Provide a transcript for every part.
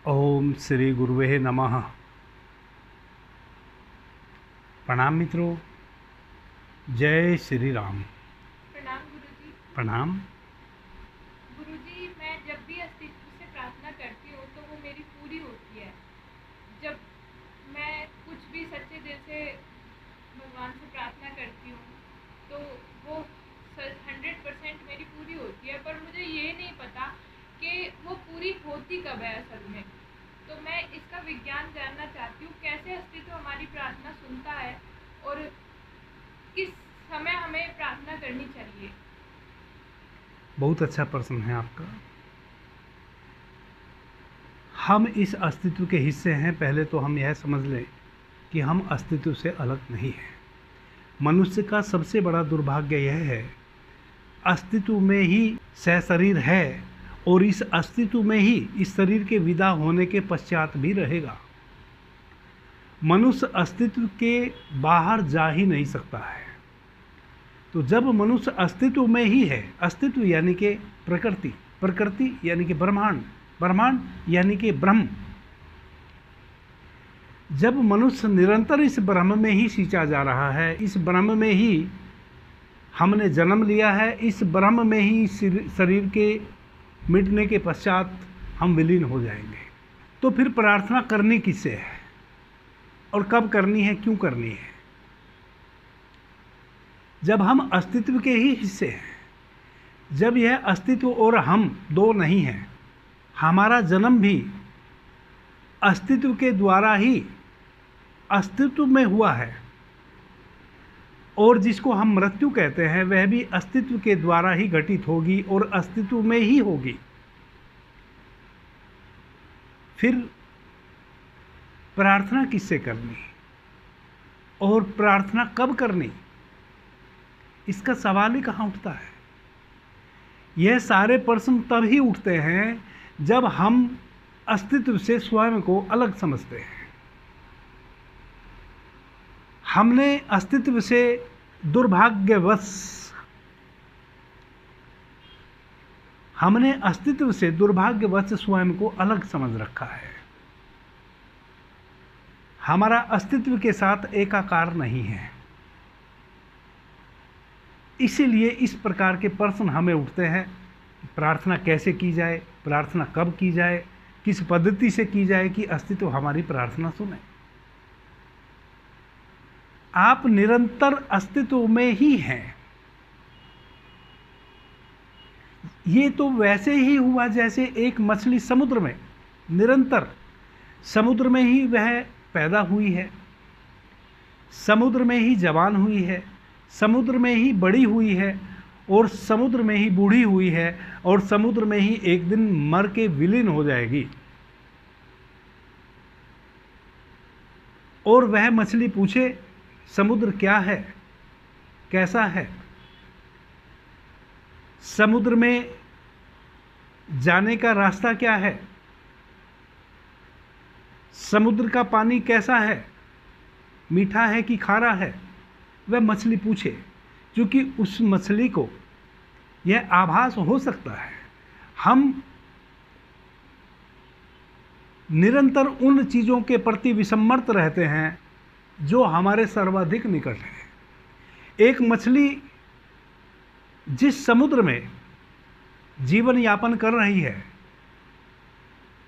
ओम श्री गुरुवे नमः। प्रणाम मित्रों, जय श्री राम। प्रणाम गुरुजी। प्रणाम। गुरुजी, मैं जब भी अस्तित्व से प्रार्थना करती हूँ तो वो मेरी पूरी होती है। जब मैं कुछ भी सच्चे दिल से भगवान से प्रार्थना करती हूँ तो वो 100% मेरी पूरी होती है, पर मुझे ये नहीं पता कि वो पूरी होती कब है असल में। तो मैं इसका विज्ञान जानना चाहती हूँ, कैसे अस्तित्व हमारी प्रार्थना सुनता है और किस समय हमें प्रार्थना करनी चाहिए। बहुत अच्छा प्रश्न है आपका। हम इस अस्तित्व के हिस्से हैं। पहले तो हम यह समझ लें कि हम अस्तित्व से अलग नहीं हैं। मनुष्य का सबसे बड़ा दुर्भाग्य यह है, अस्तित्व में ही सशरीर है और इस अस्तित्व में ही इस शरीर के विदा होने के पश्चात भी रहेगा। मनुष्य अस्तित्व के बाहर जा ही नहीं सकता है। तो जब मनुष्य अस्तित्व में ही है, अस्तित्व यानी कि प्रकृति, प्रकृति यानी कि ब्रह्मांड, ब्रह्मांड यानी कि ब्रह्म, जब मनुष्य निरंतर इस ब्रह्म में ही सींचा जा रहा है, इस ब्रह्म में ही हमने जन्म लिया है, इस ब्रह्म में ही शरीर के मिटने के पश्चात हम विलीन हो जाएंगे। तो फिर प्रार्थना करनी किससे है और कब करनी है, क्यों करनी है? जब हम अस्तित्व के ही हिस्से हैं, जब यह अस्तित्व और हम दो नहीं हैं, हमारा जन्म भी अस्तित्व के द्वारा ही अस्तित्व में हुआ है और जिसको हम मृत्यु कहते हैं वह भी अस्तित्व के द्वारा ही घटित होगी और अस्तित्व में ही होगी। फिर प्रार्थना किससे करनी और प्रार्थना कब करनी, इसका सवाल ही कहाँ उठता है। यह सारे प्रश्न तभी उठते हैं जब हम अस्तित्व से स्वयं को अलग समझते हैं। हमने अस्तित्व से दुर्भाग्यवश स्वयं को अलग समझ रखा है। हमारा अस्तित्व के साथ एकाकार नहीं है। इसीलिए इस प्रकार के प्रश्न हमें उठते हैं। प्रार्थना कैसे की जाए, प्रार्थना कब की जाए, किस पद्धति से की जाए कि अस्तित्व हमारी प्रार्थना सुने। आप निरंतर अस्तित्व में ही हैं। ये तो वैसे ही हुआ जैसे एक मछली समुद्र में, निरंतर समुद्र में ही वह पैदा हुई है, समुद्र में ही जवान हुई है, समुद्र में ही बड़ी हुई है और समुद्र में ही बूढ़ी हुई है और समुद्र में ही एक दिन मर के विलीन हो जाएगी। और वह मछली पूछे, समुद्र क्या है, कैसा है? समुद्र में जाने का रास्ता क्या है? समुद्र का पानी कैसा है, मीठा है कि खारा है? वह मछली पूछे, क्योंकि उस मछली को यह आभास हो सकता है। हम निरंतर उन चीज़ों के प्रति विसम्मत रहते हैं जो हमारे सर्वाधिक निकट है। एक मछली जिस समुद्र में जीवन यापन कर रही है,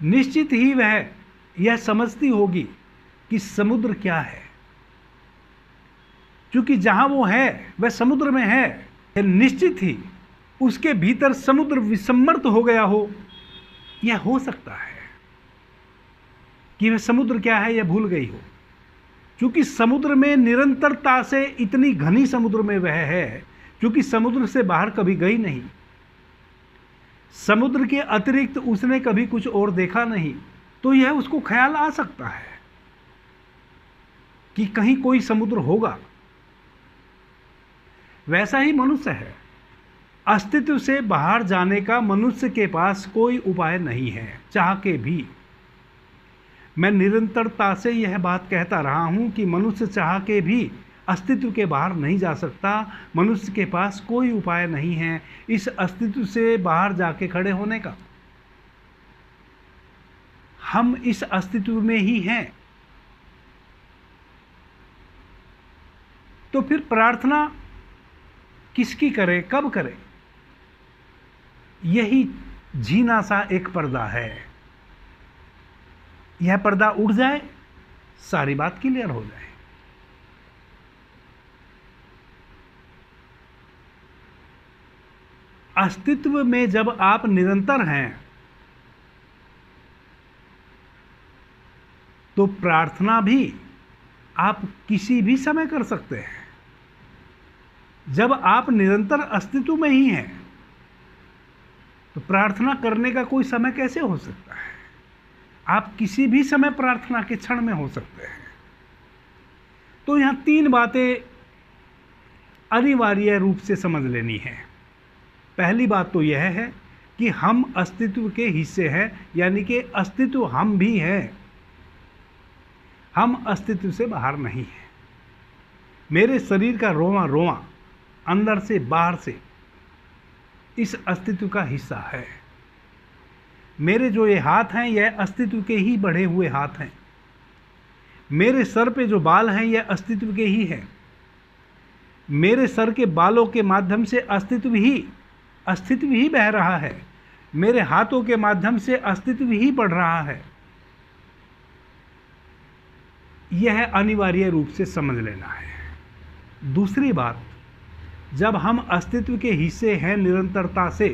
निश्चित ही वह यह समझती होगी कि समुद्र क्या है, क्योंकि जहां वो है वह समुद्र में है। निश्चित ही उसके भीतर समुद्र विसम्मत हो गया हो। यह हो सकता है कि वह समुद्र क्या है यह भूल गई हो, क्योंकि समुद्र में निरंतरता से इतनी घनी समुद्र में वह है, क्योंकि समुद्र से बाहर कभी गई नहीं। समुद्र के अतिरिक्त उसने कभी कुछ और देखा नहीं। तो यह उसको ख्याल आ सकता है कि कहीं कोई समुद्र होगा। वैसा ही मनुष्य है। अस्तित्व से बाहर जाने का मनुष्य के पास कोई उपाय नहीं है, चाह के भी। मैं निरंतरता से यह बात कहता रहा हूं कि मनुष्य चाह के भी अस्तित्व के बाहर नहीं जा सकता। मनुष्य के पास कोई उपाय नहीं है इस अस्तित्व से बाहर जाके खड़े होने का। हम इस अस्तित्व में ही हैं। तो फिर प्रार्थना किसकी करें, कब करें? यही झीना सा एक पर्दा है। यह पर्दा उड़ जाए, सारी बात क्लियर हो जाए। अस्तित्व में जब आप निरंतर हैं तो प्रार्थना भी आप किसी भी समय कर सकते हैं। जब आप निरंतर अस्तित्व में ही हैं तो प्रार्थना करने का कोई समय कैसे हो सकता है? आप किसी भी समय प्रार्थना के क्षण में हो सकते हैं। तो यहां 3 बातें अनिवार्य रूप से समझ लेनी है। पहली बात तो यह है कि हम अस्तित्व के हिस्से हैं, यानी कि अस्तित्व हम भी हैं, हम अस्तित्व से बाहर नहीं हैं। मेरे शरीर का रोवां रोवां अंदर से बाहर से इस अस्तित्व का हिस्सा है। मेरे जो ये हाथ हैं यह अस्तित्व के ही बढ़े हुए हाथ हैं। मेरे सर पे जो बाल हैं यह अस्तित्व के ही हैं। मेरे सर के बालों के माध्यम से अस्तित्व ही बह रहा है। मेरे हाथों के माध्यम से अस्तित्व ही बढ़ रहा है। यह अनिवार्य रूप से समझ लेना है। दूसरी बात, जब हम अस्तित्व के हिस्से हैं निरंतरता से,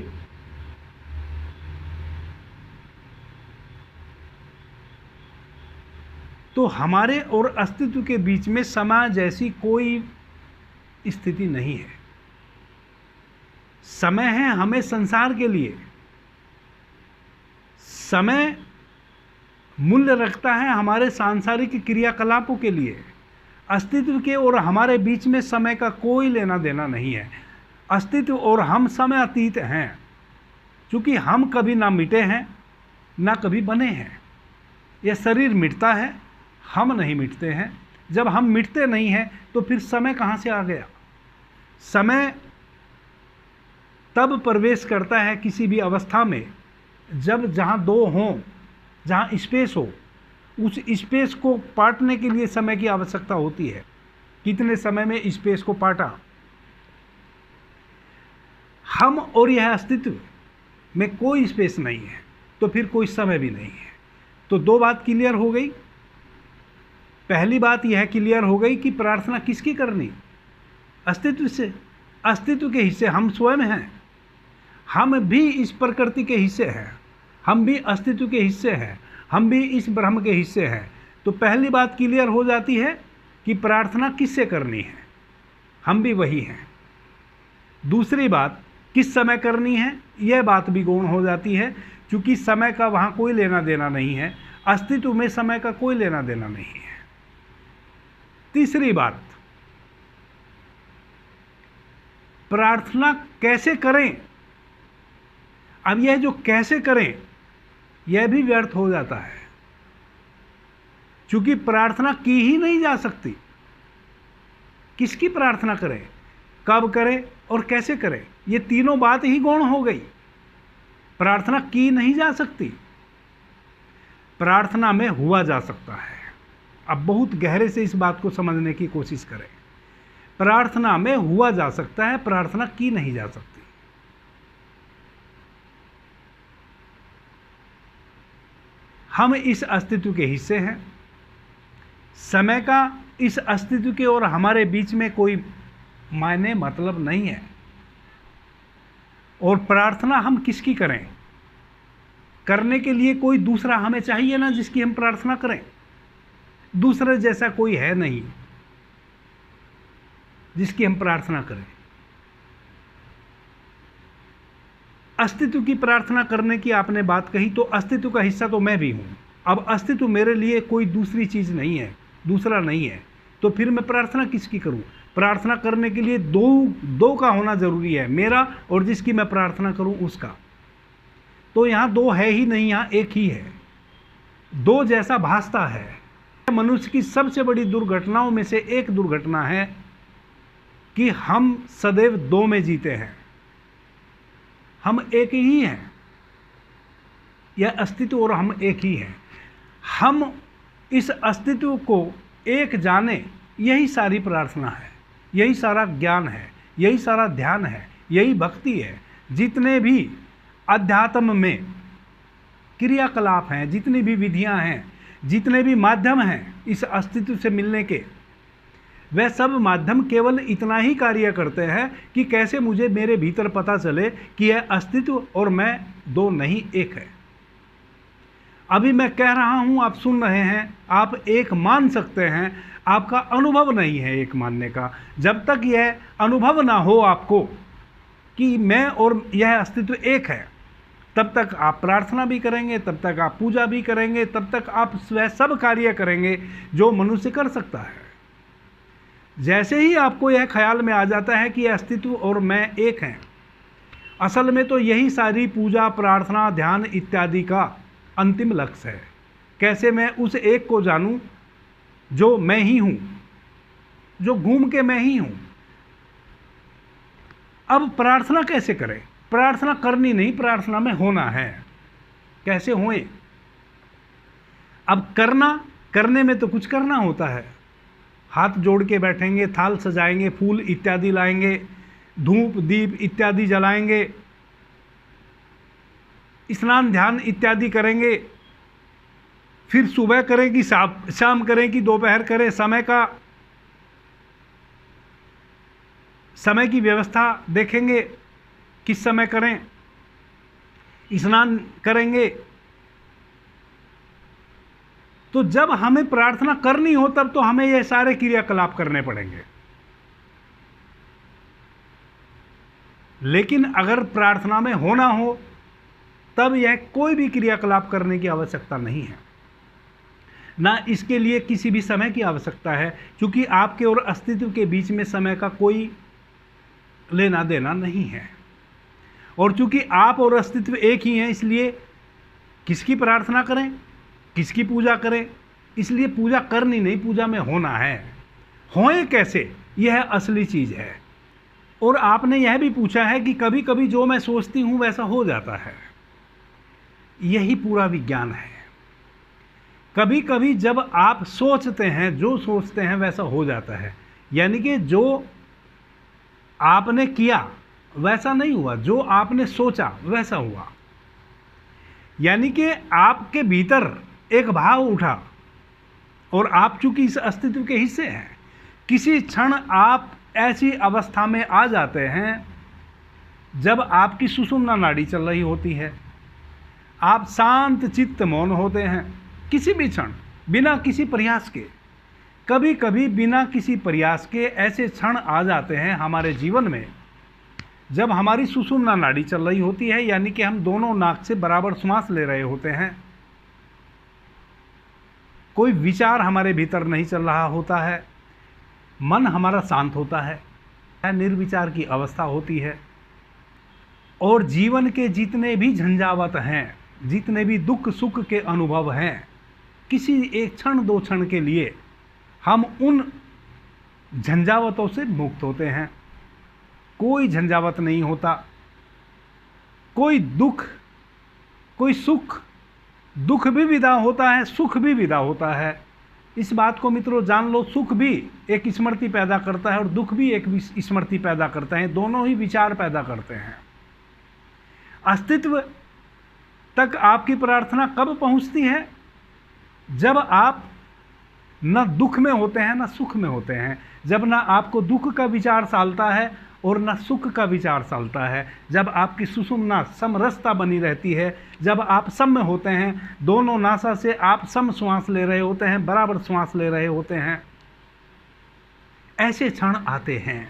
तो हमारे और अस्तित्व के बीच में समय जैसी कोई स्थिति नहीं है। समय है हमें संसार के लिए, समय मूल्य रखता है हमारे सांसारिक क्रियाकलापों के लिए। अस्तित्व के और हमारे बीच में समय का कोई लेना देना नहीं है। अस्तित्व और हम समय अतीत हैं, क्योंकि हम कभी ना मिटे हैं ना कभी बने हैं। यह शरीर मिटता है, हम नहीं मिटते हैं। जब हम मिटते नहीं हैं तो फिर समय कहाँ से आ गया? समय तब प्रवेश करता है किसी भी अवस्था में जब जहाँ दो हों, जहाँ स्पेस हो, उस स्पेस को पाटने के लिए समय की आवश्यकता होती है। कितने समय में स्पेस को पाटा? हम और यह अस्तित्व में कोई स्पेस नहीं है, तो फिर कोई समय भी नहीं है। तो 2 बात क्लियर हो गई। पहली बात यह क्लियर हो गई कि प्रार्थना किसकी करनी? अस्तित्व से। अस्तित्व के हिस्से हम स्वयं हैं। हम भी इस प्रकृति के हिस्से हैं, हम भी अस्तित्व के हिस्से हैं, हम भी इस ब्रह्म के हिस्से हैं। तो पहली बात क्लियर हो जाती है कि प्रार्थना किससे करनी है, हम भी वही हैं। दूसरी बात, किस समय करनी है, यह बात भी गौण हो जाती है, क्योंकि समय का वहाँ कोई लेना देना नहीं है। अस्तित्व में समय का कोई लेना देना नहीं है। तीसरी बात, प्रार्थना कैसे करें? अब यह जो कैसे करें यह भी व्यर्थ हो जाता है, क्योंकि प्रार्थना की ही नहीं जा सकती। किसकी प्रार्थना करें, कब करें और कैसे करें, ये तीनों बात ही गौण हो गई। प्रार्थना की नहीं जा सकती, प्रार्थना में हुआ जा सकता है। अब बहुत गहरे से इस बात को समझने की कोशिश करें। प्रार्थना में हुआ जा सकता है, प्रार्थना की नहीं जा सकती। हम इस अस्तित्व के हिस्से हैं। समय का इस अस्तित्व के और हमारे बीच में कोई मायने मतलब नहीं है। और प्रार्थना हम किसकी करें? करने के लिए कोई दूसरा हमें चाहिए ना, जिसकी हम प्रार्थना करें। दूसरे जैसा कोई है नहीं जिसकी हम प्रार्थना करें। अस्तित्व की प्रार्थना करने की आपने बात कही, तो अस्तित्व का हिस्सा तो मैं भी हूं। अब अस्तित्व मेरे लिए कोई दूसरी चीज नहीं है, दूसरा नहीं है, तो फिर मैं प्रार्थना किसकी करूं? प्रार्थना करने के लिए दो का होना जरूरी है, मेरा और जिसकी मैं प्रार्थना करूं उसका। तो यहां 2 है ही नहीं, यहां एक ही है। 2 जैसा भासता है। मनुष्य की सबसे बड़ी दुर्घटनाओं में से एक दुर्घटना है कि हम सदैव 2 में जीते हैं। हम एक ही हैं, यह अस्तित्व और हम एक ही हैं। हम इस अस्तित्व को एक जाने, यही सारी प्रार्थना है, यही सारा ज्ञान है, यही सारा ध्यान है, यही भक्ति है। जितने भी अध्यात्म में क्रियाकलाप हैं, जितनी भी विधियां हैं, जितने भी माध्यम हैं इस अस्तित्व से मिलने के, वह सब माध्यम केवल इतना ही कार्य करते हैं कि कैसे मुझे मेरे भीतर पता चले कि यह अस्तित्व और मैं दो नहीं एक है। अभी मैं कह रहा हूँ, आप सुन रहे हैं, आप एक मान सकते हैं, आपका अनुभव नहीं है एक मानने का। जब तक यह अनुभव ना हो आपको कि मैं और यह अस्तित्व एक है, तब तक आप प्रार्थना भी करेंगे, तब तक आप पूजा भी करेंगे, तब तक आप वह सब कार्य करेंगे जो मनुष्य कर सकता है। जैसे ही आपको यह ख्याल में आ जाता है कि यह अस्तित्व और मैं एक हैं, असल में तो यही सारी पूजा, प्रार्थना, ध्यान इत्यादि का अंतिम लक्ष्य है। कैसे मैं उस एक को जानूं जो मैं ही हूं, जो घूम के मैं ही हूं। अब प्रार्थना कैसे करें? प्रार्थना करनी नहीं, प्रार्थना में होना है। कैसे होए? अब करने में तो कुछ करना होता है। हाथ जोड़ के बैठेंगे, थाल सजाएंगे, फूल इत्यादि लाएंगे, धूप दीप इत्यादि जलाएंगे, स्नान ध्यान इत्यादि करेंगे, फिर सुबह करें कि शाम करें कि दोपहर करें, समय की व्यवस्था देखेंगे किस समय करें, स्नान करेंगे। तो जब हमें प्रार्थना करनी हो तब तो हमें ये सारे क्रियाकलाप करने पड़ेंगे। लेकिन अगर प्रार्थना में होना हो तब यह कोई भी क्रियाकलाप करने की आवश्यकता नहीं है, ना इसके लिए किसी भी समय की आवश्यकता है, क्योंकि आपके और अस्तित्व के बीच में समय का कोई लेना देना नहीं है। और चूंकि आप और अस्तित्व एक ही हैं, इसलिए किसकी प्रार्थना करें, किसकी पूजा करें? इसलिए पूजा करनी नहीं, पूजा में होना है। होए कैसे, यह असली चीज़ है। और आपने यह भी पूछा है कि कभी कभी जो मैं सोचती हूँ वैसा हो जाता है। यही पूरा विज्ञान है। कभी कभी जब आप सोचते हैं, जो सोचते हैं वैसा हो जाता है। यानी कि जो आपने किया वैसा नहीं हुआ, जो आपने सोचा वैसा हुआ। यानी कि आपके भीतर एक भाव उठा और आप चूंकि इस अस्तित्व के हिस्से हैं, किसी क्षण आप ऐसी अवस्था में आ जाते हैं जब आपकी सुषुम्ना नाड़ी चल रही होती है, आप शांत चित्त मौन होते हैं, किसी भी क्षण बिना किसी प्रयास के। कभी कभी बिना किसी प्रयास के ऐसे क्षण आ जाते हैं हमारे जीवन में जब हमारी सुषुम्ना नाड़ी चल रही होती है, यानी कि हम दोनों नाक से बराबर श्वास ले रहे होते हैं, कोई विचार हमारे भीतर नहीं चल रहा होता है, मन हमारा शांत होता है, निर्विचार की अवस्था होती है। और जीवन के जितने भी झंझावत हैं, जितने भी दुख सुख के अनुभव हैं, किसी एक क्षण दो क्षण के लिए हम उन झंझावतों से मुक्त होते हैं। कोई झंझावत नहीं होता, कोई दुख, कोई सुख, दुख भी विदा होता है, सुख भी विदा होता है। इस बात को मित्रों जान लो, सुख भी एक स्मृति पैदा करता है और दुख भी एक स्मृति पैदा करता है, दोनों ही विचार पैदा करते हैं। अस्तित्व तक आपकी प्रार्थना कब पहुंचती है? जब आप न दुख में होते हैं न सुख में होते हैं, जब ना आपको दुख का विचार सालता है और न सुख का विचार सालता है, जब आपकी सुषुम्ना समरसता बनी रहती है, जब आप सम में होते हैं, दोनों नासा से आप सम श्वास ले रहे होते हैं, बराबर श्वास ले रहे होते हैं। ऐसे क्षण आते हैं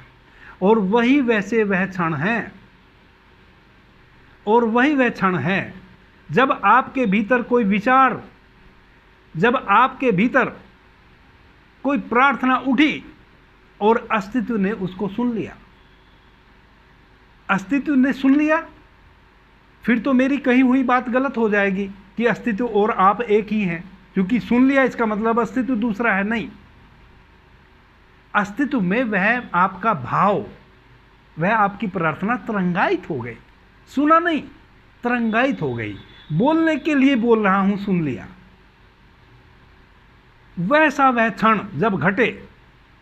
और वही वैसे वह क्षण हैं, और वही वह क्षण है जब आपके भीतर कोई विचार, जब आपके भीतर कोई प्रार्थना उठी और अस्तित्व ने उसको सुन लिया। अस्तित्व ने सुन लिया, फिर तो मेरी कही हुई बात गलत हो जाएगी कि अस्तित्व और आप एक ही हैं, क्योंकि सुन लिया इसका मतलब अस्तित्व दूसरा है, नहीं। अस्तित्व में वह आपका भाव, वह आपकी प्रार्थना तरंगायित हो गई, सुना नहीं, तरंगायित हो गई। बोलने के लिए बोल रहा हूं, सुन लिया। वैसा वह क्षण जब घटे,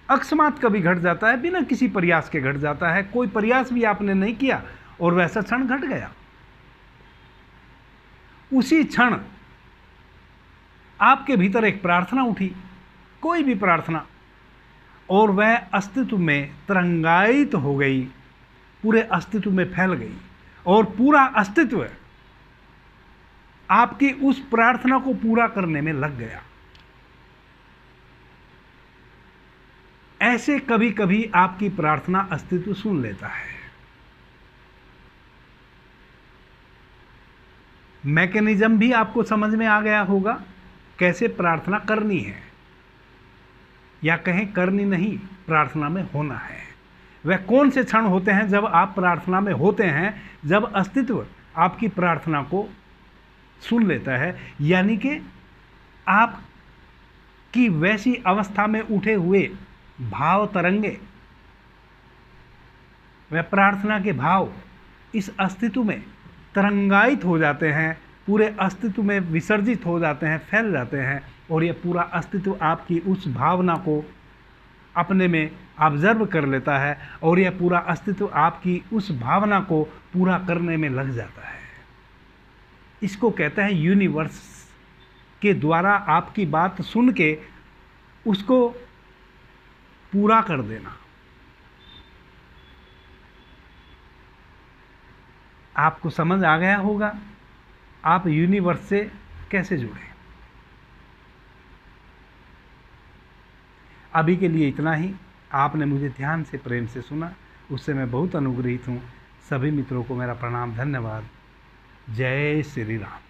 अकस्मात कभी घट जाता है, बिना किसी प्रयास के घट जाता है, कोई प्रयास भी आपने नहीं किया और वैसा क्षण घट गया। उसी क्षण आपके भीतर एक प्रार्थना उठी, कोई भी प्रार्थना, और वह अस्तित्व में तरंगायित हो गई, पूरे अस्तित्व में फैल गई, और पूरा अस्तित्व आपकी उस प्रार्थना को पूरा करने में लग गया। ऐसे कभी कभी आपकी प्रार्थना अस्तित्व सुन लेता है। मैकेनिज्म भी आपको समझ में आ गया होगा कैसे प्रार्थना करनी है, या कहें करनी नहीं, प्रार्थना में होना है। वह कौन से क्षण होते हैं जब आप प्रार्थना में होते हैं, जब अस्तित्व आपकी प्रार्थना को सुन लेता है, यानी कि आप की वैसी अवस्था में उठे हुए भाव तरंगे, वह प्रार्थना के भाव इस अस्तित्व में तरंगायित हो जाते हैं, पूरे अस्तित्व में विसर्जित हो जाते हैं, फैल जाते हैं, और यह पूरा अस्तित्व आपकी उस भावना को अपने में ऑब्जर्व कर लेता है, और यह पूरा अस्तित्व आपकी उस भावना को पूरा करने में लग जाता है। इसको कहते हैं यूनिवर्स के द्वारा आपकी बात सुन के उसको पूरा कर देना। आपको समझ आ गया होगा आप यूनिवर्स से कैसे जुड़े। अभी के लिए इतना ही। आपने मुझे ध्यान से, प्रेम से सुना, उससे मैं बहुत अनुग्रहित हूँ। सभी मित्रों को मेरा प्रणाम, धन्यवाद। जय श्री राम।